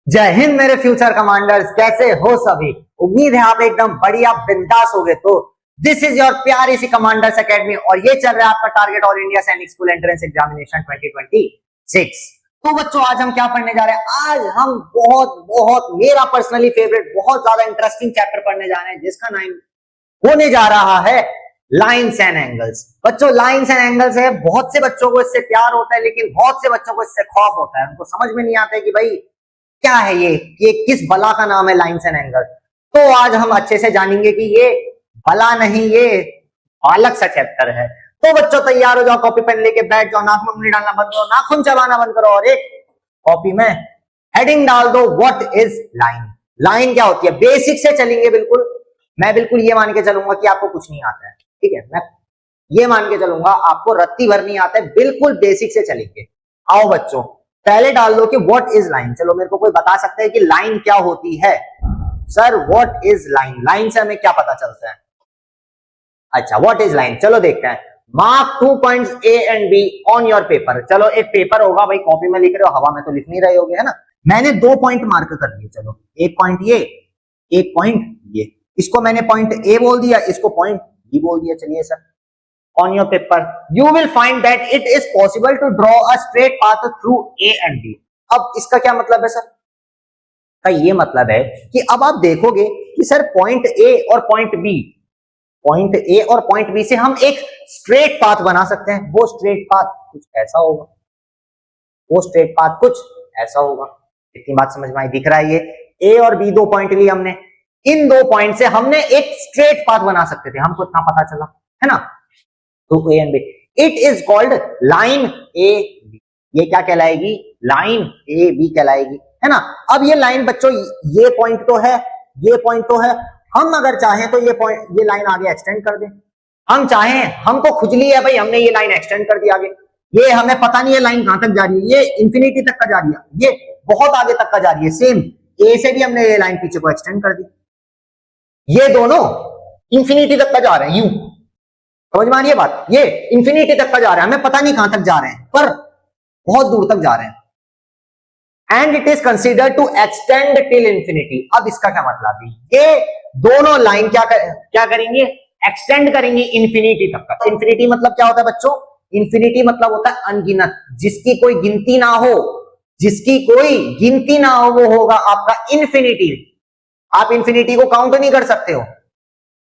जय हिंद मेरे future commanders, कैसे हो सभी। उम्मीद है आप एकदम बढ़िया बिंदास हो गए। तो दिस इज योर प्यारी सी कमांडर्स एकेडमी और ये चल रहा है आपका टारगेट ऑल इंडिया सैनिक स्कूल एंट्रेंस एग्जामिनेशन 2026। तो बच्चों आज हम क्या पढ़ने जा रहे हैं? आज हम बहुत बहुत मेरा पर्सनली फेवरेट बहुत ज्यादा इंटरेस्टिंग चैप्टर पढ़ने जा रहे हैं जिसका नाम होने जा रहा है लाइन्स एंड एंगल्स। बच्चों लाइन्स एंड एंगल्स है, बहुत से बच्चों को इससे प्यार होता है लेकिन बहुत से बच्चों को इससे खौफ होता है। उनको समझ में नहीं आता है कि भाई क्या है ये किस बला का नाम है लाइन्स एंड एंगल। तो आज हम अच्छे से जानेंगे कि ये बला नहीं, ये अलग सा चैप्टर है। तो बच्चों तैयार हो जाओ, कॉपी पेन लेके बैठ जाओ, नाक में उंगली डालना बंद करो, नाखून चबाना बंद करो और एक कॉपी में हेडिंग डाल दो, व्हाट इज लाइन। लाइन क्या होती है बेसिक से चलेंगे। बिल्कुल मैं बिल्कुल ये मान के चलूंगा कि आपको कुछ नहीं आता है, ठीक है। मैं ये मान के चलूंगा आपको रत्ती भर नहीं आता है, बिल्कुल बेसिक से चलेंगे। आओ बच्चों पहले डाल दो कि व्हाट इज लाइन। चलो मेरे को कोई बता सकता है कि लाइन क्या होती है? Sir what is line, line से हमें क्या पता चलता है? अच्छा व्हाट इज लाइन, चलो देखते हैं। Mark 2 points A and be on your paper. चलो एक पेपर होगा भाई, कॉपी में लिख रहे हो, हवा में तो लिख नहीं रहे होगे, है ना। मैंने 2 पॉइंट मार्क कर दिए। चलो एक पॉइंट ये, एक पॉइंट ये। इसको मैंने पॉइंट ए बोल दिया, इसको पॉइंट बी बोल दिया। चलिए sir on your paper you will find that it is possible to draw a straight path through A and B। अब इसका क्या मतलब है सर? का ये मतलब है कि अब आप देखोगे कि सर पॉइंट ए और पॉइंट बी, पॉइंट ए और पॉइंट बी से हम एक स्ट्रेट पाथ बना सकते हैं। वो स्ट्रेट पाथ कुछ ऐसा होगा, वो स्ट्रेट पाथ कुछ ऐसा होगा। इतनी बात समझ में आई? दिख रहा है ये ए और बी 2 पॉइंट लिए हमने, इन 2 पॉइंट से हमने एक स्ट्रेट पाथ बना सकते थे, हमको इतना पता चला, है ना। तो A and B, it is called line A B. ये क्या कहलाएगी? लाइन ए बी कहलाएगी, है ना। अब ये लाइन बच्चों ये पॉइंट तो है, ये पॉइंट तो है। हम अगर चाहें तो ये पॉइंट, ये लाइन आगे एक्सटेंड कर दें। हम चाहें, हमको खुजली है भाई, हमने ये लाइन एक्सटेंड कर दी आगे। ये हमें पता नहीं है लाइन कहां तक जा रही है, ये इंफिनिटी तक का जा रही है, ये बहुत आगे तक का जा रही है। सेम ए से भी हमने ये लाइन पीछे को एक्सटेंड कर दी। ये दोनों इंफिनिटी तक का जा रहे हैं, यूं समझ में आ रही है बात। ये इंफिनिटी तक का जा रहा है, हमें पता नहीं कहां तक जा रहे हैं पर बहुत दूर तक जा रहे हैं। And it is considered to extend till infinity. अब इसका क्या मतलब है? ये दोनों लाइन क्या करेंगे? एक्सटेंड करेंगे इंफिनिटी तक का। इंफिनिटी मतलब क्या होता है बच्चों? इंफिनिटी मतलब होता है अनगिनत, जिसकी कोई गिनती ना हो, जिसकी कोई गिनती ना हो वो होगा आपका इंफिनिटी। आप इंफिनिटी को काउंट नहीं कर सकते हो,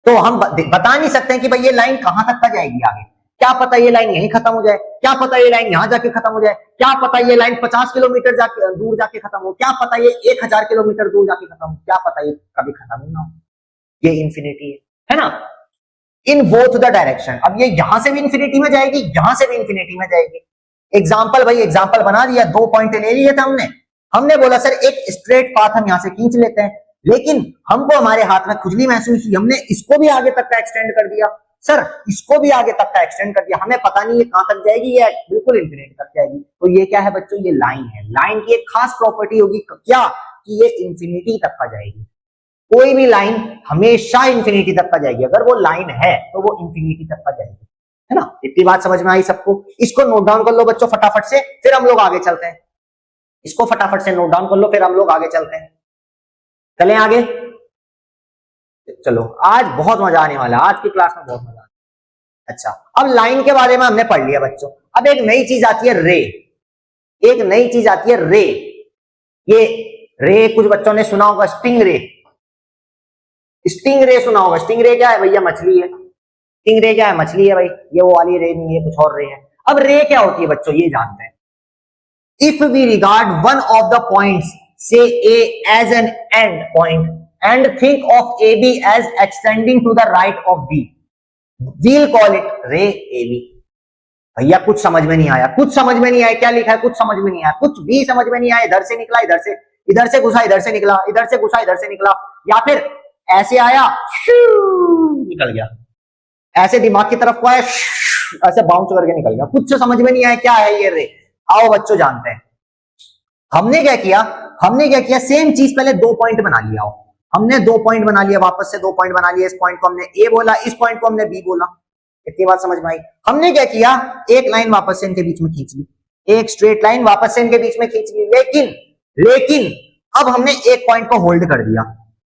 तो हम बता नहीं सकते हैं कि भाई ये लाइन कहां तक का जाएगी आगे। क्या पता ये लाइन यहीं खत्म हो जाए, क्या पता ये लाइन यहां जाके खत्म हो जाए, क्या पता ये लाइन 50 किलोमीटर दूर जाके खत्म हो, क्या पता ये 1000 किलोमीटर दूर जाके खत्म हो, क्या पता ये कभी खत्म ही ना हो। ये इंफिनिटी है ना, इन बोथ द डायरेक्शन। अब ये यहां से भी इंफिनिटी में जाएगी, यहां से भी इंफिनिटी में जाएगी। एग्जाम्पल भाई, एग्जाम्पल बना दिया, 2 पॉइंट ले लिए थे हमने बोला सर एक स्ट्रेट पाथ हम यहां से खींच लेते हैं, लेकिन हमको हमारे हाथ में खुजली महसूस हुई, हमने इसको भी आगे तक का एक्सटेंड कर दिया। सर इसको भी आगे तक का एक्सटेंड कर दिया, हमें पता नहीं ये कहां तक जाएगी, ये बिल्कुल इंफिनिटी तक जाएगी। तो ये क्या है बच्चों? ये लाइन है। लाइन की एक खास प्रॉपर्टी होगी क्या? कि ये इंफिनिटी तक का जाएगी। कोई भी लाइन हमेशा इंफिनिटी तक का जाएगी। अगर वो लाइन है तो वो इंफिनिटी तक का जाएगी, है ना। इतनी बात समझ में आई सबको? इसको नोट डाउन कर लो बच्चों फटाफट से, फिर हम लोग आगे चलते हैं। इसको फटाफट से नोट डाउन कर लो, फिर हम लोग आगे चलते हैं। चलें आगे। चलो आज बहुत मजा आने वाला है, आज की क्लास में बहुत मजा आने। अच्छा अब लाइन के बारे में हमने पढ़ लिया बच्चों। अब एक नई चीज आती है रे, एक नई चीज आती है रे। ये रे कुछ बच्चों ने सुना होगा, स्टिंग रे। स्टिंग रे सुना होगा। स्टिंग रे क्या है भैया? मछली है। स्टिंग रे क्या है? मछली है भाई। ये वो वाली रे नहीं है, कुछ और रे है। अब रे क्या होती है बच्चों ये जानते हैं। If we regard one of the points say A as an end point and think of AB as extending to the right of B, we'll call it ray AB। भैया कुछ समझ में नहीं आया, कुछ समझ में नहीं आया, क्या लिखा है? कुछ समझ में नहीं आया, कुछ भी समझ में नहीं आया। इधर से निकला, इधर से घुसा, इधर से निकला, इधर से घुसा, इधर से निकला, या फिर ऐसे आया निकल गया, ऐसे दिमाग की तरफ को आया ऐसे बाउंस करके निकल गया। कुछ समझ में नहीं आया क्या है ये रे। आओ बच्चों जानते हैं। हमने क्या किया? सेम चीज पहले 2 पॉइंट बना लिया। हमने 2 पॉइंट बना लिया, वापस से 2 पॉइंट बना लिया। इस पॉइंट को हमने ए बोला, इस पॉइंट को हमने बी बोला। इतनी बात समझ में आई? हमने क्या किया? एक लाइन वापस से इनके बीच में खींच ली, एक स्ट्रेट लाइन वापस से इनके बीच में खींच ली। लेकिन अब हमने एक पॉइंट को होल्ड कर दिया,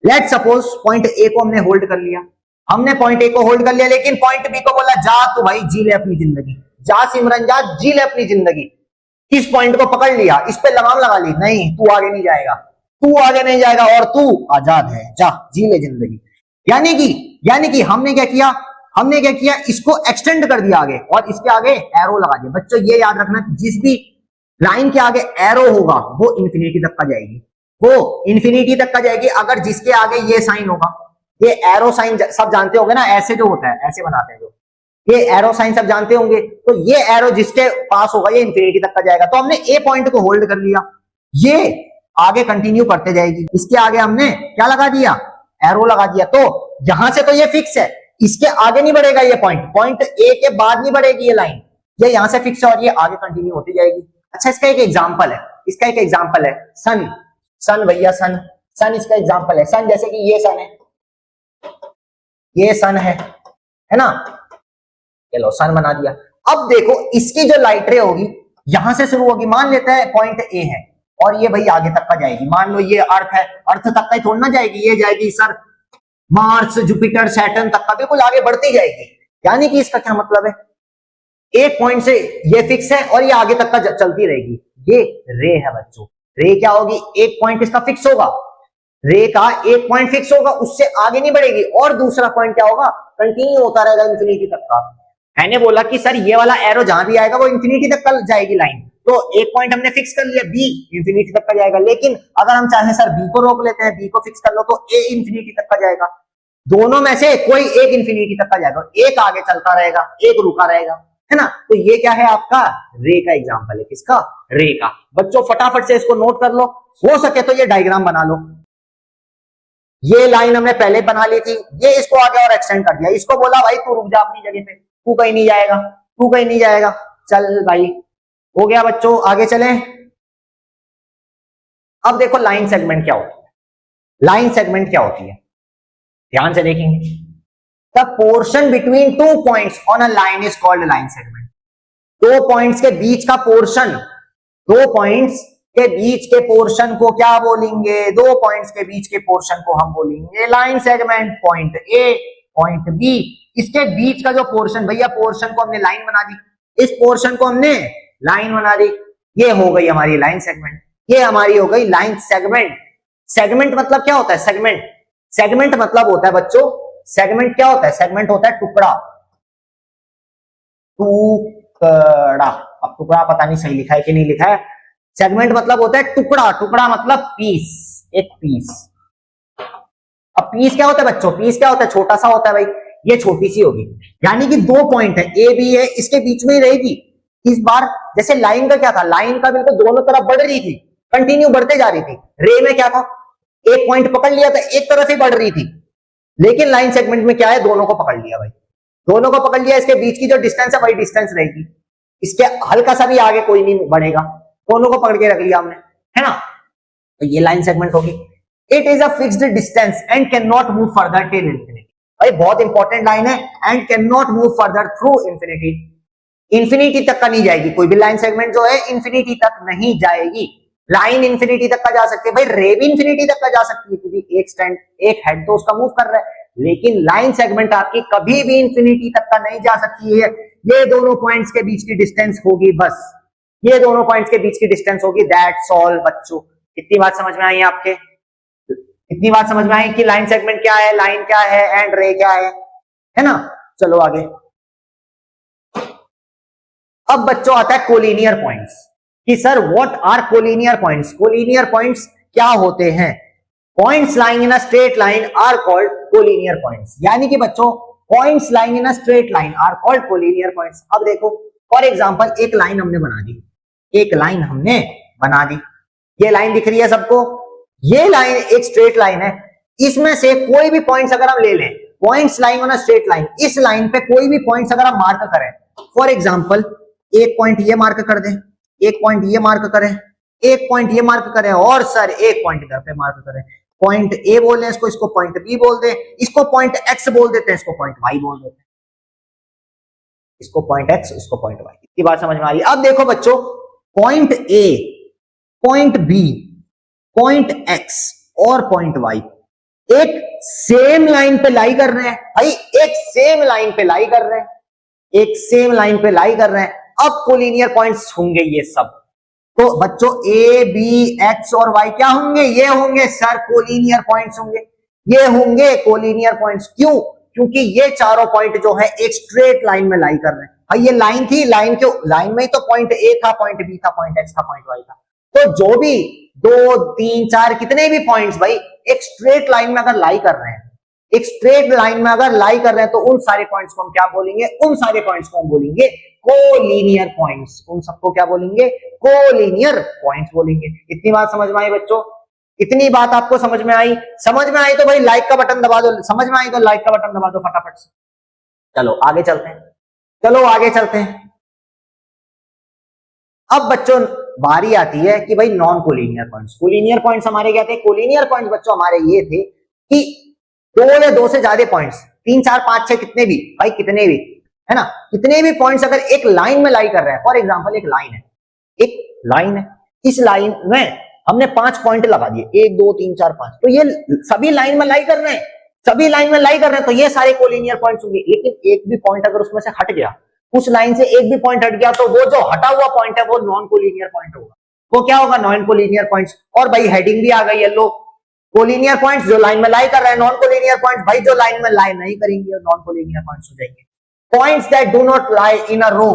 लेट सपोज पॉइंट ए को हमने होल्ड कर लिया, हमने पॉइंट ए को होल्ड कर लिया, लेकिन पॉइंट बी को बोला जा तू भाई जी ले अपनी जिंदगी, जा सिमरन जा जी ले अपनी जिंदगी। किस पॉइंट को पकड़ लिया, इस पे लगाम लगा ली, नहीं तू आगे नहीं जाएगा, तू आगे नहीं जाएगा और तू आजाद है, जा जी ले जिंदगी। यानी कि हमने क्या किया, इसको एक्सटेंड कर दिया आगे और इसके आगे एरो लगा दिया। बच्चों ये याद रखना, जिस भी लाइन के आगे एरो होगा वो इंफिनिटी तक का जाएगी, वो इंफिनिटी तक का जाएगी। अगर जिसके आगे ये साइन होगा, ये एरो साइन सब जानते होंगे ना, ऐसे जो होता है ऐसे बनाते हैं जो, ये एरो साइन सब जानते होंगे, तो ये एरो जिसके पास होगा ये इंफिनिटी तक का जाएगा। तो हमने ए पॉइंट को होल्ड कर लिया, ये आगे कंटिन्यू करते जाएगी, इसके आगे हमने क्या लगा दिया, एरो लगा दिया। तो यहां से तो ये फिक्स है, इसके आगे नहीं बढ़ेगा ये पॉइंट ए के बाद नहीं बढ़ेगी ये लाइन, ये यहां से फिक्स है और ये आगे कंटिन्यू होती जाएगी। अच्छा इसका एक एग्जांपल है, सन भैया, सन इसका एग्जांपल है। सन जैसे कि ये सन है, ये सन है ना, चलो सन बना दिया। अब देखो इसकी जो लाइट रे होगी यहां से शुरू होगी, मान लेते हैं पॉइंट ए है और ये भाई आगे तक का जाएगी, मान लो ये अर्थ है, अर्थ तक का ही थोड़ा ना जाएगी, ये जाएगी सर मार्स जुपिटर सैटर्न तक का, बिल्कुल आगे बढ़ती जाएगी। यानी कि इसका क्या मतलब है, एक पॉइंट से ये फिक्स है और ये आगे तक का चलती रहेगी, ये रे है बच्चों। रे क्या होगी, एक पॉइंट इसका फिक्स होगा, रे का एक पॉइंट फिक्स होगा, उससे आगे नहीं बढ़ेगी, और दूसरा पॉइंट क्या होगा, कंटिन्यू होता रहेगा इंफिनिटी तक का। मैंने बोला कि सर ये वाला एरो जहां भी आएगा वो इंफिनिटी तक का जाएगी लाइन, तो एक पॉइंट हमने फिक्स कर लिया, बी इंफिनिटी तक का जाएगा। लेकिन अगर हम चाहें सर बी को रोक लेते हैं, बी को फिक्स कर लो, तो ए इंफिनिटी तक का जाएगा। दोनों में से कोई एक इंफिनिटी तक का जाएगा, एक आगे चलता रहेगा, एक रुका रहेगा, है ना। तो ये क्या है आपका रे का एग्जांपल है, किसका, रे का। बच्चों फटाफट से इसको नोट कर लो, हो सके तो ये डायग्राम बना लो। ये लाइन हमने पहले बना ली थी, ये इसको आगे और एक्सटेंड कर दिया, इसको बोला भाई तू रुक जा अपनी जगह पे, तू कहीं नहीं जाएगा, तू कहीं नहीं जाएगा, चल भाई हो गया। बच्चों आगे चलें। अब देखो लाइन सेगमेंट क्या होती है, लाइन सेगमेंट क्या होती है, ध्यान से देखेंगे। The portion between two points on a line is called line segment. दो पॉइंट्स के बीच का पोर्शन, दो पॉइंट्स के बीच के पोर्शन को क्या बोलेंगे, दो पॉइंट्स के बीच के पोर्शन को हम बोलेंगे line segment. Point A point B, इसके बीच का जो पोर्शन, भैया पोर्शन को हमने लाइन बना दी, इस पोर्शन को हमने लाइन बना दी, ये हो गई हमारी लाइन सेगमेंट, ये हमारी हो गई लाइन सेगमेंट। सेगमेंट मतलब क्या होता है, सेगमेंट, सेगमेंट मतलब होता है बच्चों, सेगमेंट क्या होता है, सेगमेंट होता है टुकड़ा, टुकड़ा। अब टुकड़ा पता नहीं सही लिखा है कि नहीं लिखा है, सेगमेंट मतलब होता है टुकड़ा, टुकड़ा मतलब पीस, एक पीस। अब पीस क्या होता है बच्चों, पीस क्या होता है, छोटा सा होता है भाई, ये छोटी सी होगी। यानी कि दो पॉइंट है, ए बी है, इसके बीच में ही रहेगी। इस बार जैसे लाइन का क्या था, लाइन का बिल्कुल दोनों तरफ बढ़ रही थी, कंटिन्यू बढ़ते जा रही थी। रे में क्या था, एक पॉइंट पकड़ लिया था, एक तरफ ही बढ़ रही थी। लेकिन लाइन सेगमेंट में क्या है, दोनों को पकड़ लिया भाई, दोनों को पकड़ लिया, इसके बीच की जो डिस्टेंस है वही डिस्टेंस रहेगी, इसके हल्का सा भी आगे कोई नहीं बढ़ेगा, दोनों को पकड़ के रख लिया हमने, है ना। तो ये लाइन सेगमेंट होगी। It is a fixed distance and can not move further till infinity. भाई बहुत इंपॉर्टेंट लाइन है, and can not move further through infinity. Infinity तक का नहीं जाएगी, कोई भी लाइन सेगमेंट जो है इंफिनिटी तक नहीं जाएगी। लाइन इंफिनिटी तक का जा सकती है भाई, रे भी इंफिनिटी तक का जा सकती है, क्योंकि एक स्टैंड, एक हेड तो उसका मूव कर रहा है। लेकिन लाइन सेगमेंट आपकी कभी भी इंफिनिटी तक का नहीं जा सकती है। ये दोनों पॉइंट्स के बीच की डिस्टेंस होगी, बस ये दोनों पॉइंट्स के बीच की डिस्टेंस होगी, दैट्स ऑल। बच्चों कितनी बात समझ में आई आपके, इतनी बात समझ में आई कि लाइन सेगमेंट क्या है, लाइन क्या है एंड रे क्या है ना। चलो आगे। अब बच्चों आता है कोलिनियर पॉइंट्स, कि sir what are collinear points. Collinear points क्या होते हैं, points lying in a straight line are called collinear points. यानी कि बच्चों points lying in a straight line are called collinear points. अब देखो फॉर एग्जांपल एक लाइन हमने बना दी, एक लाइन हमने बना दी, ये लाइन दिख रही है सबको, ये लाइन एक स्ट्रेट लाइन है, इसमें से कोई भी पॉइंट्स अगर हम ले लें, points lying on a straight line, इस लाइन पे कोई भी पॉइंट्स अगर हम मार्क करें, फॉर एग्जांपल एक पॉइंट ये मार्क कर दें, एक पॉइंट ये मार्क करें, एक पॉइंट ये मार्क करें, और सर एक पॉइंट इधर पे मार्क करें, पॉइंट ए बोल दें इसको, इसको पॉइंट बी बोल दें, इसको पॉइंट एक्स बोल देते हैं, इसको पॉइंट वाई बोल देते हैं, इसको पॉइंट एक्स, इसको पॉइंट वाई। इतनी बात समझ में आ रही है। अब देखो बच्चों point A, point B, point X और पॉइंट वाई एक सेम लाइन पे लाई कर रहे हैं भाई, एक सेम लाइन पे लाई कर रहे हैं, एक सेम लाइन पे लाई कर रहे हैं। अब कोलिनियर पॉइंट्स होंगे ये सब। तो बच्चों ए बी एक्स और वाई क्या होंगे? ये होंगे सर कोलिनियर पॉइंट्स होंगे, ये होंगे कोलिनियर पॉइंट्स। क्यों? क्योंकि ये चारों पॉइंट जो है एक स्ट्रेट लाइन में लाई कर रहे हैं। भाई ये लाइन थी, लाइन में ही तो पॉइंट ए था, पॉइंट बी था, पॉइंट एक्स था, पॉइंट वाई था। तो जो भी 2 3 4 कितने भी पॉइंट्स भाई एक स्ट्रेट लाइन में अगर लाई कर रहे हैं, एक स्ट्रेट लाइन में अगर लाई कर रहे हैं, तो उन सारे पॉइंट्स को हम क्या बोलेंगे? उन सारे पॉइंट्स को हम बोलेंगे कोलिनियर पॉइंट्स। उन सबको क्या बोलेंगे? कोलिनियर पॉइंट्स बोलेंगे। इतनी बात समझ में आई बच्चों? इतनी बात आपको समझ में आई? समझ में आई तो भाई लाइक का बटन दबा दो, समझ में आई तो लाइक का बटन दबा दो फटाफट से। चलो आगे चलते हैं, चलो आगे चलते हैं। अब बच्चों बारी आती है कि भाई non collinear points. Collinear points हमारे क्या थे? कोलिनियर पॉइंट्स बच्चों हमारे ये थे कि 2 या 2 से ज्यादा पॉइंट्स, 3 4 5 6 कितने भी भाई, कितने भी है ना, कितने भी पॉइंट्स अगर एक लाइन में लाई कर रहे हैं। फॉर एग्जांपल एक लाइन है, एक लाइन है, इस लाइन में हमने 5 पॉइंट लगा दिए, 1 2 3 4 5, तो ये सभी लाइन में लाई कर रहे हैं, सभी लाइन में लाई कर रहे हैं, तो ये सारे कोलिनियर पॉइंट्स होंगे। लेकिन एक भी पॉइंट अगर उसमें से हट गया, उस लाइन से एक भी पॉइंट हट गया, तो वो जो हटा हुआ पॉइंट है वो नॉन कोलिनियर पॉइंट होगा। वो क्या होगा? Non collinear points. और भाई हेडिंग भी आ गई येलो, कोलिनियर पॉइंट्स जो लाइन में लाई कर रहे हैं नॉन कोलिनियर पॉइंट्स, भाई जो लाइन में लाई नहीं करेंगे नॉन कोलिनियर पॉइंट्स हो जाएंगे। Points that do not lie in a row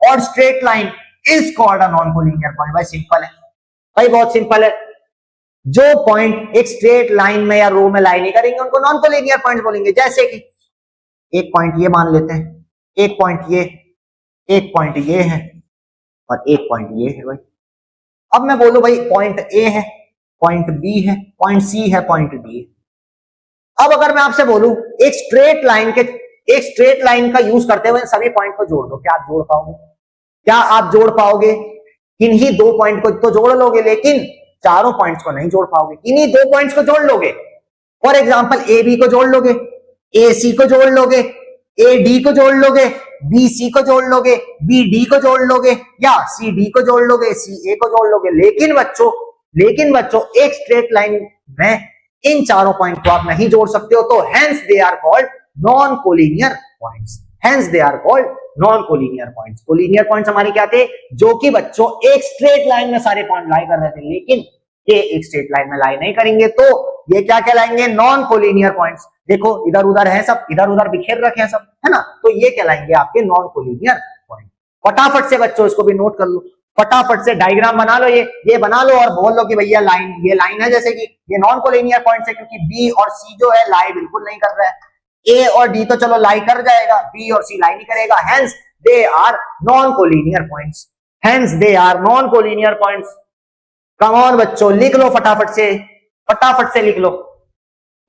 और straight line is called a non collinear point. भाई सिंपल है, भाई बहुत सिंपल है। जो पॉइंट एक स्ट्रेट लाइन में या रो में लाई नहीं करेंगे उनको नॉन कोलिनियर पॉइंट बोलेंगे। जैसे कि एक पॉइंट ये मान लेते हैं, एक पॉइंट ये, एक पॉइंट ये है और एक पॉइंट ये है। भाई अब मैं बोलूं भाई पॉइंट ए है, पॉइंट बी है, पॉइंट सी है, पॉइंट डी है। अब अगर मैं आपसे बोलूं एक स्ट्रेट लाइन का यूज करते हुए सभी पॉइंट को जोड़ दो, क्या आप जोड़ पाओगे? क्या आप जोड़ पाओगे? किन्हीं 2 पॉइंट को तो जोड़ लोगे, लेकिन चारों पॉइंट्स को नहीं जोड़ पाओगे। किन्हीं 2 पॉइंट्स को जोड़ लोगे। फॉर एग्जांपल ए बी को जोड़ लोगे, ए सी को जोड़ लोगे, ए डी को जोड़ लोगे, बी सी को जोड़ लोगे, बी डी को जोड़ लोगे, या सी डी को जोड़ लोगे, सी ए को जोड़ लोगे। लेकिन बच्चों एक स्ट्रेट लाइन में इन चारों पॉइंट को आप नहीं जोड़ सकते हो, तो hence they are called non collinear points. Hence they are called non collinear points. Collinear points हमारे क्या थे? जो कि बच्चों एक स्ट्रेट लाइन में सारे पॉइंट लाई कर रहे थे, लेकिन ये एक स्ट्रेट लाइन में लाई नहीं करेंगे, तो ये क्या कहलाएंगे? Non collinear points. देखो इधर उधर है सब, इधर उधर बिखेर रखे हैं सब, है ना, तो ये कहलाएंगे आपके नॉन कोलिनियर पॉइंट। फटाफट से बच्चों इसको भी नोट कर लो, फटाफट से डायग्राम बना लो, ये बना लो और बोल लो कि भैया लाइन, ये लाइन है, जैसे कि ये नॉन कोलिनियर पॉइंट्स है, क्योंकि बी और सी जो है लाई बिल्कुल नहीं कर रहा है। ए और डी तो चलो लाई कर जाएगा, बी और सी लाई नहीं करेगा, hence they are non collinear points. Hence they are non collinear points. Come on बच्चों लिख लो फटाफट से लिख लो,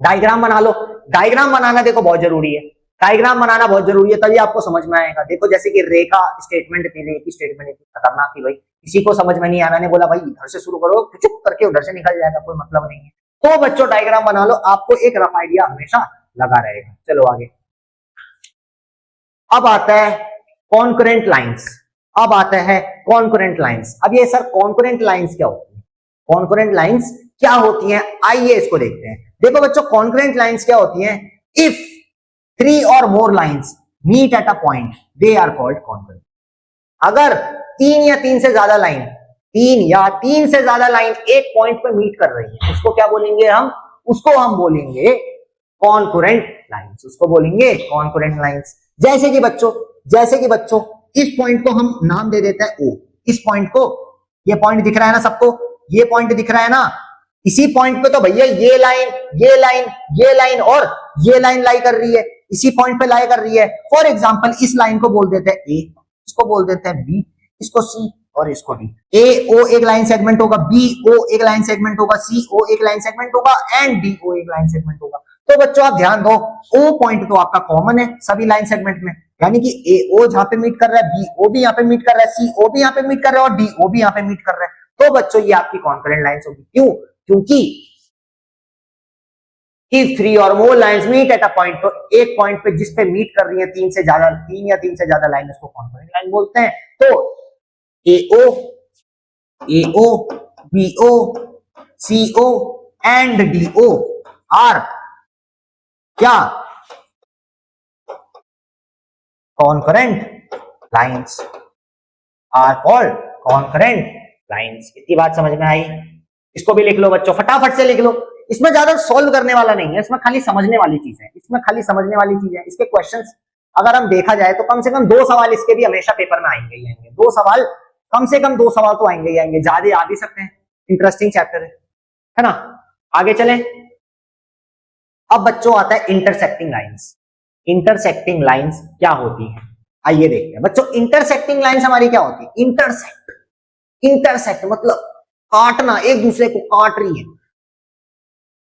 डायग्राम बना लो। डायग्राम बनाना देखो बहुत जरूरी है, डायग्राम बनाना बहुत जरूरी है, तभी आपको समझ में आएगा। देखो जैसे कि रेखा स्टेटमेंट थी, रेखी स्टेटमेंट खतरनाक थी भाई, किसी को समझ में नहीं आया, मैंने बोला भाई इधर से शुरू करो, चुप करके उधर से निकल जाएगा, कोई मतलब नहीं है। तो बच्चों डायग्राम बना लो, आपको एक रफ आइडिया हमेशा लगा रहेगा। चलो आगे, अब आता है कॉन्करेंट लाइंस। अब आता है कॉन्करेंट लाइंस। अब ये सर कॉन्करेंट लाइंस क्या होती है? कॉन्करेंट लाइंस क्या होती हैं, आइए इसको देखते हैं। देखो बच्चों कॉन्करेंट लाइंस क्या होती हैं? If 3 or more lines meet at a point, they are called concurrent. अगर 3 या 3 से ज्यादा लाइन, 3 या 3 से ज्यादा लाइन एक पॉइंट पे मीट कर रही है, उसको क्या बोलेंगे हम? उसको हम बोलेंगे कॉन्करेंट लाइंस। उसको बोलेंगे कॉन्करेंट लाइंस। जैसे कि बच्चों इस पॉइंट को हम नाम दे देते हैं O। इस पॉइंट को, ये पॉइंट दिख रहा है ना सबको, ये पॉइंट दिख रहा है ना, इसी पॉइंट पे तो भैया ये लाइन और ये लाइन लाई कर रही है, इसी पॉइंट पे लाई कर रही है। फॉर एग्जांपल इस लाइन को बोल देते हैं ए, इसको बोल देते हैं बी, इसको सी और इसको डी। ए ओ एक लाइन सेगमेंट होगा, बी ओ एक लाइन सेगमेंट होगा, सी ओ एक लाइन सेगमेंट होगा एंड डी ओ एक लाइन सेगमेंट होगा। तो बच्चों आप ध्यान दो, ओ पॉइंट तो आपका कॉमन है सभी लाइन सेगमेंट में, यानी कि ए ओ जहां पे मीट कर रहा है, बी ओ भी यहाँ पे मीट कर रहा है, सी ओ भी यहाँ पे मीट कर रहा है और डी ओ भी यहाँ पे मीट कर रहा है। तो बच्चों ये आपकी कॉन्करेंट लाइंस होगी। क्यों? क्योंकि if 3 or more lines meet at a point, तो एक पॉइंट पे जिस पे मीट कर रही है 3 या 3 से ज्यादा लाइन, उसको कॉन्करेंट लाइन बोलते हैं। तो AO, BO, CO and DO are क्या? concurrent lines are called concurrent lines। इतनी बात समझ में आई? इसको भी लिख लो बच्चों, फटाफट से लिख लो। इसमें ज्यादा सॉल्व करने वाला नहीं है, इसमें खाली समझने वाली चीज है, इसमें खाली समझने वाली चीज है। इसके क्वेश्चंस अगर हम देखा जाए तो कम से कम 2 सवाल इसके भी हमेशा पेपर में आएंगे ही आएंगे। 2 सवाल, कम से कम 2 सवाल तो आएंगे ही आएंगे, ज्यादा आ भी सकते हैं। इंटरेस्टिंग चैप्टर है ना। आगे चलें। अब बच्चों आता है इंटरसेक्टिंग लाइंस। इंटरसेक्टिंग लाइंस क्या होती है, आइए देखते हैं बच्चों। इंटरसेक्टिंग लाइंस हमारी क्या होती है? इंटरसेक्ट, इंटरसेक्ट मतलब काटना, एक दूसरे को काट रही है।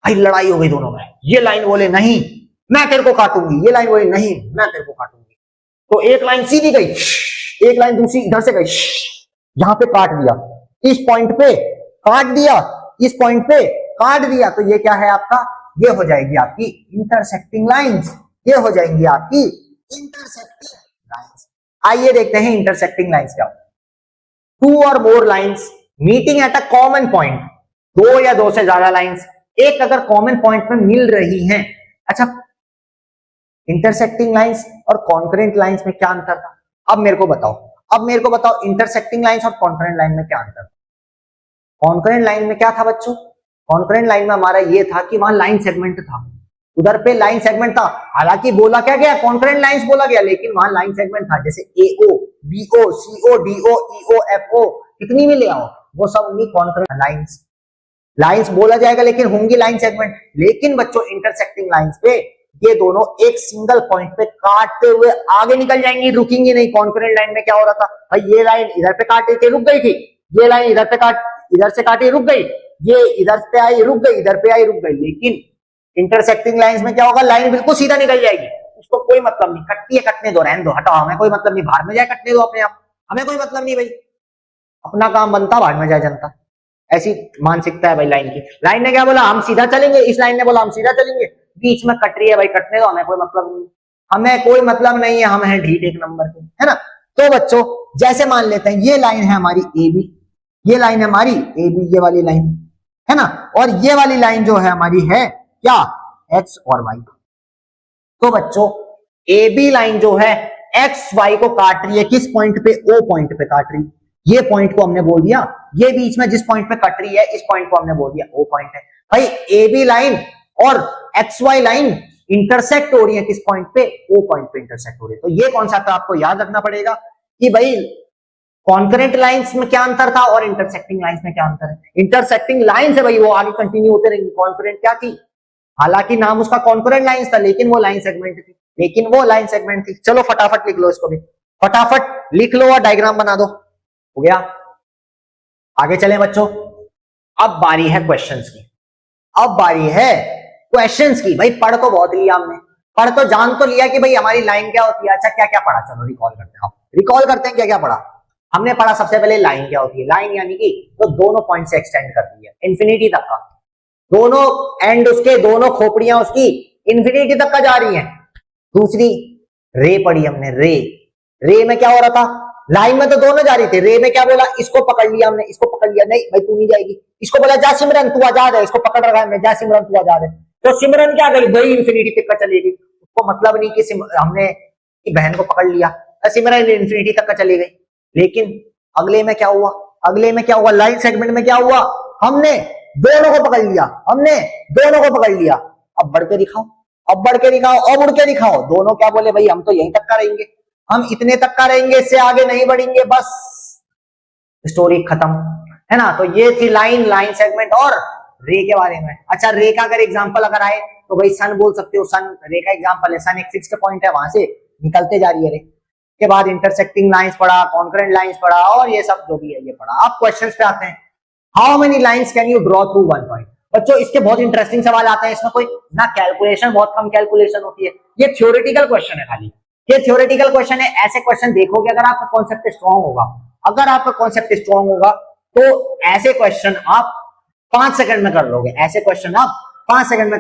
भाई लड़ाई हो गई दोनों में, ये लाइन बोले नहीं मैं तेरे को काटूंगी, ये लाइन बोले नहीं मैं तेरे को काटूंगी, तो एक लाइन सीधी गई, एक लाइन दूसरी इधर से गई, यहां पे काट दिया, इस पॉइंट पे काट दिया, इस पॉइंट पे काट दिया, तो ये क्या है आपका? ये हो जाएगी आपकी इंटरसेक्टिंग लाइंस, ये हो जाएंगी आपकी इंटरसेक्टिंग लाइंस। आइए देखते हैं इंटरसेक्टिंग लाइंस क्या होता है। 2 और more lines meeting at a common point, 2 या 2 से ज्यादा लाइंस एक अगर कॉमन पॉइंट में मिल रही हैं। अच्छा, इंटरसेक्टिंग लाइंस और कॉन्करेंट लाइंस में क्या अंतर था? अब मेरे को बताओ इंटरसेक्टिंग लाइंस और कॉन्करेंट लाइन में क्या अंतर था? कॉन्करेंट लाइन में क्या था बच्चों? कॉन्करेंट लाइन में हमारा ये था कि वहां लाइन सेगमेंट था, उधर पे लाइन सेगमेंट था, हालांकि बोला क्या गया? कॉन्करेंट लाइंस बोला गया, लेकिन वहां लाइन सेगमेंट था, जैसे AO, BO, CO, DO, EO, FO, कितनी भी ले आओ, वो सब होंगी कॉन्करेंट लाइंस। लाइंस बोला जाएगा लेकिन होंगी लाइन सेगमेंट। लेकिन बच्चों इंटरसेक्टिंग लाइंस पे ये दोनों एक सिंगल पॉइंट पे काटते हुए आगे निकल जाएंगी, रुकेंगी नहीं। कॉन्करेंट लाइन में क्या हो रहा था भाई? ये लाइन इधर पे काटी थी, रुक गई थी, ये लाइन इधर से काटी, रुक गई, ये इधर पे आई, रुक गई, इधर पे आई, रुक गई। लेकिन इंटरसेक्टिंग लाइंस में क्या होगा? लाइन बिल्कुल सीधा निकल जाएगी, उसको कोई मतलब नहीं, कटती है कटने दो, रहने दो, हटाओ, हमें कोई मतलब नहीं, बाहर में जाए कटने दो अपने आप, हमें कोई मतलब नहीं भाई, अपना काम बनता, बाहर में जाए जनता। ऐसी मानसिकता है भाई लाइन की। लाइन ने क्या बोला? हम सीधा चलेंगे, इस लाइन ने बोला हम सीधा चलेंगे, बीच में कट रही है भाई, कटने दो, हमें कोई मतलब नहीं, हमें कोई मतलब नहीं है, हम हैं ढीठ एक नंबर के, है ना। तो बच्चों जैसे मान लेते हैं ये लाइन है हमारी AB, ये लाइन है हमारी AB, ये वाली लाइन है ना, और ये वाली लाइन जो है हमारी है क्या? X और Y। तो बच्चों AB लाइन जो है XY को काट रही है, किस पॉइंट पे? O पॉइंट पे काट रही है। ये पॉइंट को हमने बोल दिया, ये बीच में जिस पॉइंट पे कट रही है इस पॉइंट को हमने बोल दिया O पॉइंट है। भाई AB लाइन और XY लाइन इंटरसेक्ट हो रही है, किस पॉइंट पे? O पॉइंट पे इंटरसेक्ट हो रही है। तो ये कॉन्सेप्ट आपको याद रखना पड़ेगा कि भाई कॉन्करेंट लाइंस में क्या अंतर था और इंटरसेक्टिंग लाइंस में क्या अंतर है। इंटरसेक्टिंग लाइन है भाई, वो आगे कंटिन्यू होते रहेंगे। कॉन्करेंट क्या थी? हालांकि नाम उसका कॉन्करेंट लाइंस था, लेकिन वो लाइन सेगमेंट थी, चलो फटाफट लिख लो, इसको भी फटाफट लिख लो और डायग्राम बना दो, हो गया। आगे चलें बच्चों। अब बारी है क्वेश्चंस की, भाई पढ़ तो बहुत लिया हमने, पढ़ तो जान तो लिया कि भाई हमारी लाइन क्या होती है। अच्छा क्या क्या पढ़ा, चलो रिकॉल करते हैं क्या क्या पढ़ा। हमने पढ़ा सबसे पहले लाइन क्या होती है। लाइन यानी कि तो दोनों पॉइंट से एक्सटेंड करती है इंफिनिटी तक का, दोनों एंड उसके, दोनों खोपड़ियां उसकी इंफिनिटी तक का जा रही हैं। दूसरी रे पढ़ी हमने, रे में क्या हो रहा था? लाइन में तो दोनों जा रही थी, रे में क्या बोला? इसको पकड़ लिया हमने, इसको पकड़ लिया, नहीं भाई तू नहीं जाएगी, इसको बोला जा सिमरन तू आजाद है, इसको पकड़ रखा है, जा सिमरन तू आजाद है, तो सिमरन क्या गई भाई? इंफिनिटी तक का चलेगी, उसको मतलब नहीं कि हमने की बहन को पकड़ लिया, सिमरन इंफिनिटी तक का चली गई। लेकिन अगले में क्या हुआ? लाइन सेगमेंट में क्या हुआ? हमने दोनों को पकड़ लिया, अब बढ़ के दिखाओ, अब उड़ के दिखाओ। दोनों क्या बोले? भाई हम तो यहीं तक का रहेंगे, हम इतने तक का रहेंगे, इससे आगे नहीं बढ़ेंगे, बस स्टोरी खत्म, है ना। तो ये थी लाइन सेगमेंट और रे के बारे में। अच्छा रे का अगर एग्जांपल अगर आए तो भाई सन बोल सकते हो, सन रे का एग्जांपल है, सन एक फिक्स्ड पॉइंट है, वहां से निकलते जा रही है रे। के बाद इंटरसेक्टिंग लाइंस पढ़ा, कॉन्करेंट लाइंस पढ़ा और ये सब जो भी है ये पढ़ा। अब क्वेश्चंस पे आते हैं। How many lines can you draw through one point? बच्चों इसके बहुत इंटरेस्टिंग सवाल आते हैं, इसमें कोई ना कैलकुलेशन, बहुत कम कैलकुलेशन होती है, ये थ्योरेटिकल क्वेश्चन है, खाली ये थ्योरेटिकल क्वेश्चन है। ऐसे क्वेश्चन देखोगे अगर आपका कॉन्सेप्ट स्ट्रांग होगा, तो ऐसे क्वेश्चन आप 5 सेकंड में कर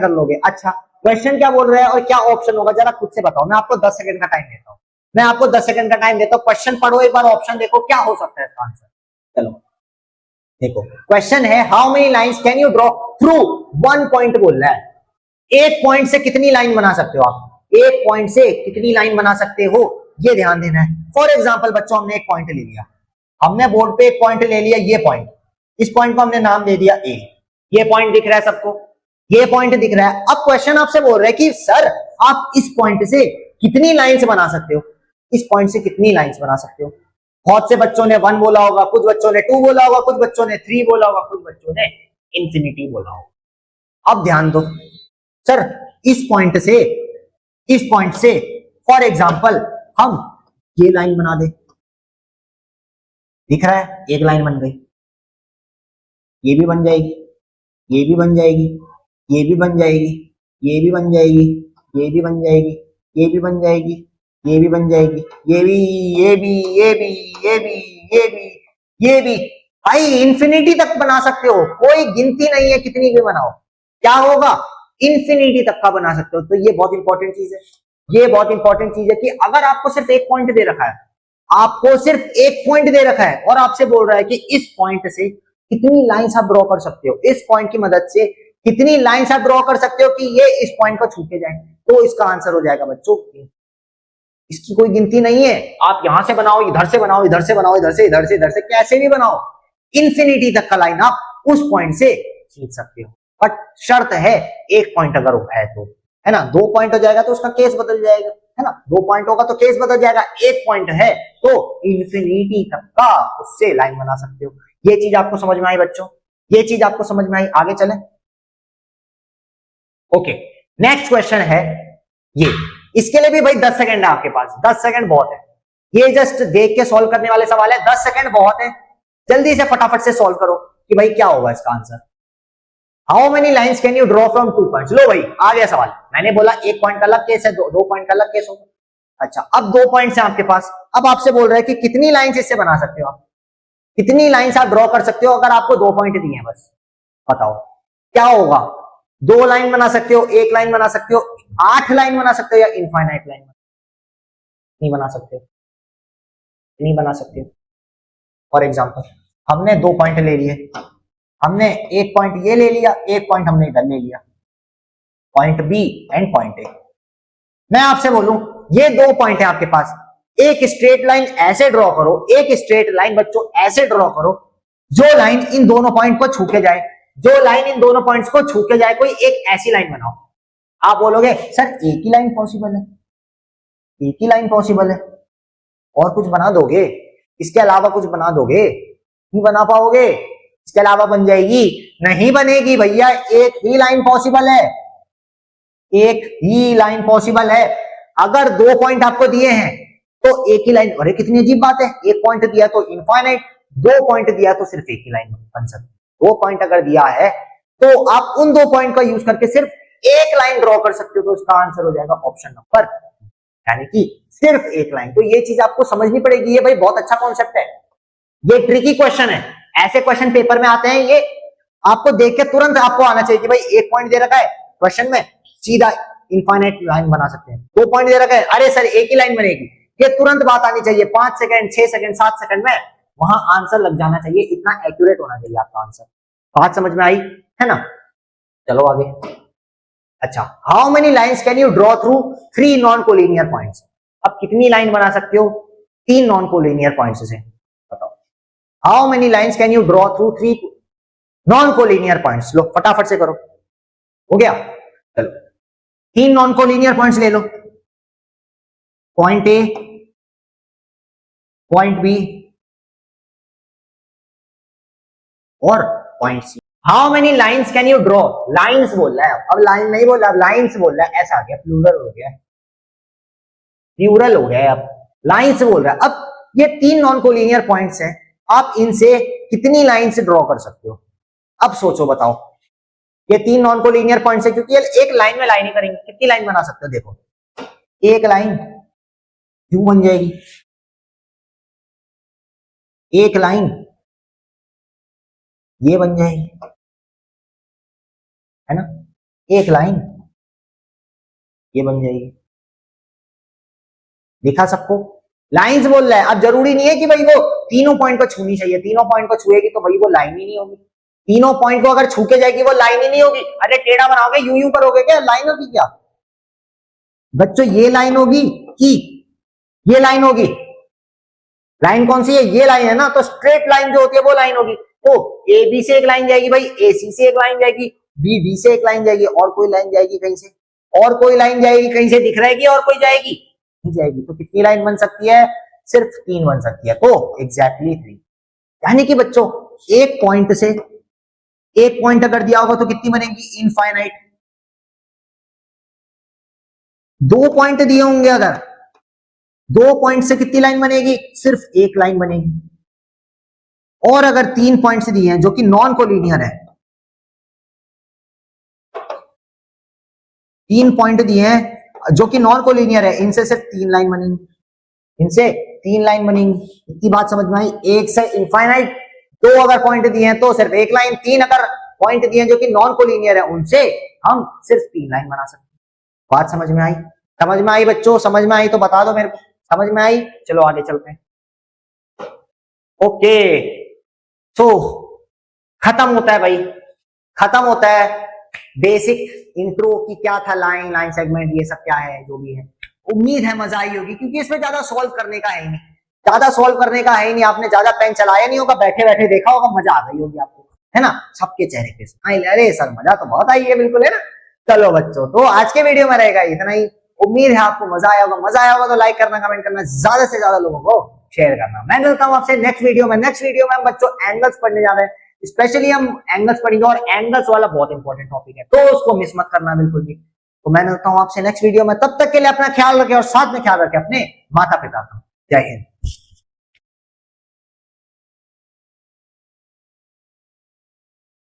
लोगे, अच्छा क्वेश्चन क्या बोल रहे हैं और क्या ऑप्शन होगा जरा खुद से बताओ। मैं आपको 10 सेकंड का टाइम देता हूं, क्वेश्चन पढ़ो एक बार, ऑप्शन देखो क्या हो सकता है इसका आंसर। चलो देखो क्वेश्चन है how many lines can you draw through one point बोल रहा है, एक पॉइंट से कितनी लाइन बना सकते हो आप, एक पॉइंट से कितनी लाइन बना सकते हो, ये ध्यान देना है। फॉर एग्जाम्पल बच्चों हमने एक पॉइंट ले लिया, हमने बोर्ड पे एक पॉइंट ले लिया, ये पॉइंट, इस पॉइंट को हमने नाम दे दिया ए, ये पॉइंट दिख रहा है सबको, ये पॉइंट दिख रहा है। अब क्वेश्चन आपसे बोल रहा है कि सर आप इस पॉइंट से कितनी लाइंस बना सकते हो, इस पॉइंट से कितनी लाइंस बना सकते हो। बहुत से बच्चों ने 1 बोला होगा, कुछ बच्चों ने 2 बोला होगा, कुछ बच्चों ने 3 बोला होगा, कुछ बच्चों ने इंफिनिटी बोला होगा। अब ध्यान दो सर, इस पॉइंट से फॉर एग्जांपल हम ये लाइन बना दे, दिख रहा है एक लाइन बन गई, ये भी बन जाएगी, ये भी बन जाएगी, ये भी बन जाएगी, ये भी बन जाएगी, ये भी बन जाएगी, ये भी बन जाएगी, ये भी बन जाएगी, ये भी, ये भी, ये भी, ये भी, ये भी, ये भी, भाई इंफिनिटी तक बना सकते हो, कोई गिनती नहीं है कितनी भी बनाओ, क्या होगा इंफिनिटी तक का बना सकते हो। तो ये बहुत इंपॉर्टेंट चीज है, ये बहुत इंपॉर्टेंट चीज है कि अगर आपको सिर्फ एक पॉइंट दे रखा है, आपको सिर्फ एक पॉइंट दे रखा है और आपसे बोल रहा है कि इस पॉइंट से कितनी लाइंस आप ड्रॉ कर सकते हो, इस पॉइंट की मदद से कितनी लाइंस आप ड्रॉ कर सकते हो कि ये इस पॉइंट को छू के जाए, तो इसका आंसर हो जाएगा बच्चों, इसकी कोई गिनती नहीं है। आप यहां से बनाओ, इधर से बनाओ, इधर से बनाओ, इधर से, इधर से, इधर से, कैसे भी बनाओ, इंफिनिटी तक का लाइन आप उस पॉइंट से खींच सकते हो। बट शर्त है एक पॉइंट अगर है तो, है ना, 2 पॉइंट हो जाएगा तो उसका केस बदल जाएगा, है ना, 2 पॉइंट होगा तो केस बदल जाएगा, एक पॉइंट है तो इंफिनिटी तक का उससे लाइन बना सकते हो। ये चीज आपको समझ में आई बच्चों, ये चीज आपको समझ में आई, आगे चले। ओके, नेक्स्ट क्वेश्चन है ये, इसके लिए भी भाई 10 सेकंड है आपके पास, 10 सेकंड बहुत है, ये जस्ट देख के सॉल्व करने वाले सवाल है, 10 सेकंड बहुत है, जल्दी से फटाफट से सॉल्व करो कि भाई क्या होगा इसका answer. How many lines can you draw from 2 points. लो भाई आ गया सवाल, मैंने बोला एक पॉइंट का अलग केस है, दो पॉइंट का अलग केस होगा। अच्छा, अब 2 पॉइंट्स हैं आपके पास, अब आपसे बोल रहा है कि कितनी लाइंस इससे बना सकते हो आप, कितनी लाइंस आप ड्रॉ कर सकते हो अगर आपको 2 पॉइंट दिए हैं, बस बताओ क्या होगा। 2 लाइन बना सकते हो, 1 लाइन बना सकते हो, 8 लाइन बना सकते हो, या इनफाइनाइट लाइन नहीं बना सकते हो, नहीं बना सकते हो। फॉर एग्जाम्पल हमने 2 पॉइंट ले लिए, हमने एक पॉइंट ये ले लिया, एक पॉइंट हमने इधर ले लिया, point B and point A. मैं आपसे बोलूं ये 2 पॉइंट है आपके पास, एक स्ट्रेट लाइन ऐसे ड्रॉ करो, एक स्ट्रेट लाइन बच्चों ऐसे ड्रॉ करो जो लाइन इन दोनों पॉइंट को छू के जाए, जो लाइन इन दोनों पॉइंट्स को छू के जाए, कोई एक ऐसी लाइन बनाओ। आप बोलोगे सर एक ही लाइन पॉसिबल है, एक ही लाइन पॉसिबल है, और कुछ बना दोगे, इसके अलावा कुछ बना दोगे, नहीं बना पाओगे, इसके अलावा बन जाएगी, नहीं बनेगी भैया, एक ही लाइन पॉसिबल है, एक ही लाइन पॉसिबल है। अगर 2 पॉइंट आपको दिए हैं तो एक ही लाइन, अरे कितनी अजीब बात है, एक पॉइंट दिया तो इनफाइनाइट, 2 पॉइंट दिया तो सिर्फ एक ही लाइन बन सकती। 2 पॉइंट अगर दिया है तो आप उन 2 पॉइंट का यूज करके सिर्फ एक लाइन ड्रॉ कर सकते हो, तो उसका आंसर हो जाएगा ऑप्शन नंबर, यानी कि सिर्फ एक लाइन। तो ये चीज आपको समझनी पड़ेगी, ये भाई बहुत अच्छा कॉन्सेप्ट है, ये ट्रिकी क्वेश्चन है, ऐसे क्वेश्चन पेपर में आते हैं, ये आपको देख के तुरंत आपको आना चाहिए कि भाई एक पॉइंट दे रखा है क्वेश्चन में, सीधा इनफाइनाइट लाइन बना सकते हैं। 2 पॉइंट दे रखा है, अरे सर एक ही लाइन बनेगी, ये तुरंत बात आनी चाहिए, 5 सेकंड 6 सेकंड 7 सेकंड में वहां आंसर लग जाना चाहिए, इतना एक्यूरेट होना चाहिए आपका आंसर। बात समझ में आई है ना, चलो आगे। अच्छा, how many lines can you draw through 3 non collinear points. अब कितनी लाइन बना सकते हो 3 नॉन कोलिनियर पॉइंट्स से, बताओ। How many lines can you draw through 3 non collinear points. लो फटाफट से करो, हो गया, चलो 3 नॉन कोलिनियर पॉइंट्स ले लो, पॉइंट ए, पॉइंट बी और point C. How many lines can you draw, lines बोल रहा है, अब लाइन नहीं बोल रहा, लाइंस बोल रहा है, ऐसा आ गया, प्लूरल हो गया, प्लूरल हो गया, अब लाइंस बोल रहा है। अब ये 3 नॉन कोलिनियर पॉइंट्स हैं, आप इनसे कितनी लाइंस ड्रॉ कर सकते हो, अब सोचो बताओ। ये 3 नॉन कोलिनियर पॉइंट्स है, क्योंकि एक लाइन में लाइन ही करेंगे, कितनी लाइन बना सकते हो, देखो एक लाइन क्यों बन जाएगी, एक लाइन ये बन जाएगी, है ना, एक लाइन ये बन जाएगी, दिखा सबको, लाइंस बोल रहा है। अब जरूरी नहीं है कि भाई वो तीनों पॉइंट को छूनी चाहिए, तीनों पॉइंट को छुएगी तो भाई वो लाइन ही नहीं होगी। तीनों पॉइंट को अगर छू के जाएगी वो लाइन ही नहीं होगी। अरे टेढ़ा बनाओगे, यूं यूं करोगे क्या, लाइन होगी क्या बच्चों? ये लाइन होगी कि ये लाइन होगी? लाइन कौन सी है? ये लाइन है ना। तो स्ट्रेट लाइन जो होती है वो लाइन होगी। तो ए बी से एक लाइन जाएगी भाई, ए सी से एक लाइन जाएगी, बी डी से एक लाइन जाएगी, और कोई लाइन जाएगी कहीं से? और कोई लाइन जाएगी कहीं से? दिख रहा है कि और कोई जाएगी? नहीं जाएगी। तो कितनी लाइन बन सकती है? सिर्फ 3 बन सकती है। तो एग्जैक्टली 3। यानी कि बच्चों एक पॉइंट से एक पॉइंट अगर दिया होगा तो कितनी बनेगी? इनफाइनाइट। 2 पॉइंट दिए होंगे, अगर 2 पॉइंट से कितनी लाइन बनेगी? सिर्फ एक लाइन बनेगी। और अगर 3 पॉइंट्स दिए हैं जो कि नॉन कोलिनियर है, 3 पॉइंट दिए हैं जो कि नॉन कोलिनियर है, इनसे सिर्फ 3 लाइन बनेंगी, इनसे 3 लाइन बनेंगी। इतनी बात समझ में आई? 1 से इनफाइनाइट 2 अगर पॉइंट दिए हैं तो सिर्फ एक लाइन, 3 अगर पॉइंट दिए हैं जो कि नॉन कोलिनियर है उनसे हम सिर्फ 3 लाइन बना सकते हैं। बात समझ में आई? समझ में आई बच्चों? समझ में आई तो बता दो मेरे को, समझ में आई? चलो आगे चलते हैं। ओके, तो खत्म होता है भाई, खत्म होता है बेसिक इंट्रो की क्या था, लाइन, लाइन सेगमेंट, ये सब क्या है जो भी है। उम्मीद है मजा आई होगी, क्योंकि इसमें ज्यादा सॉल्व करने का है ही नहीं, ज्यादा सॉल्व करने का है ही नहीं। आपने ज्यादा पेन चलाया नहीं होगा, बैठे बैठे देखा होगा, मजा आ गई होगी आपको, है ना? सबके चेहरे पे स्माइल, अरे सर मजा तो बहुत आई है, बिल्कुल, है ना? चलो बच्चों, तो आज के वीडियो में रहेगा इतना ही। उम्मीद है आपको मजा आया होगा। मजा आया होगा तो लाइक करना, कमेंट करना, ज्यादा से ज्यादा लोगों को शेयर करना। मैं मिलता हूं आपसे नेक्स्ट वीडियो में। नेक्स्ट वीडियो में हम बच्चों एंगल्स पढ़ने जा रहे हैं, स्पेशली हम एंगल्स पढ़ेंगे, और एंगल्स वाला बहुत इंपॉर्टेंट टॉपिक है, तो उसको मिस मत करना बिल्कुल भी। तो मैं मिलता हूं आपसे नेक्स्ट वीडियो में, तब तक के लिए अपना ख्याल रखें और साथ में ख्याल रखें अपने माता पिता का। जय हिंद।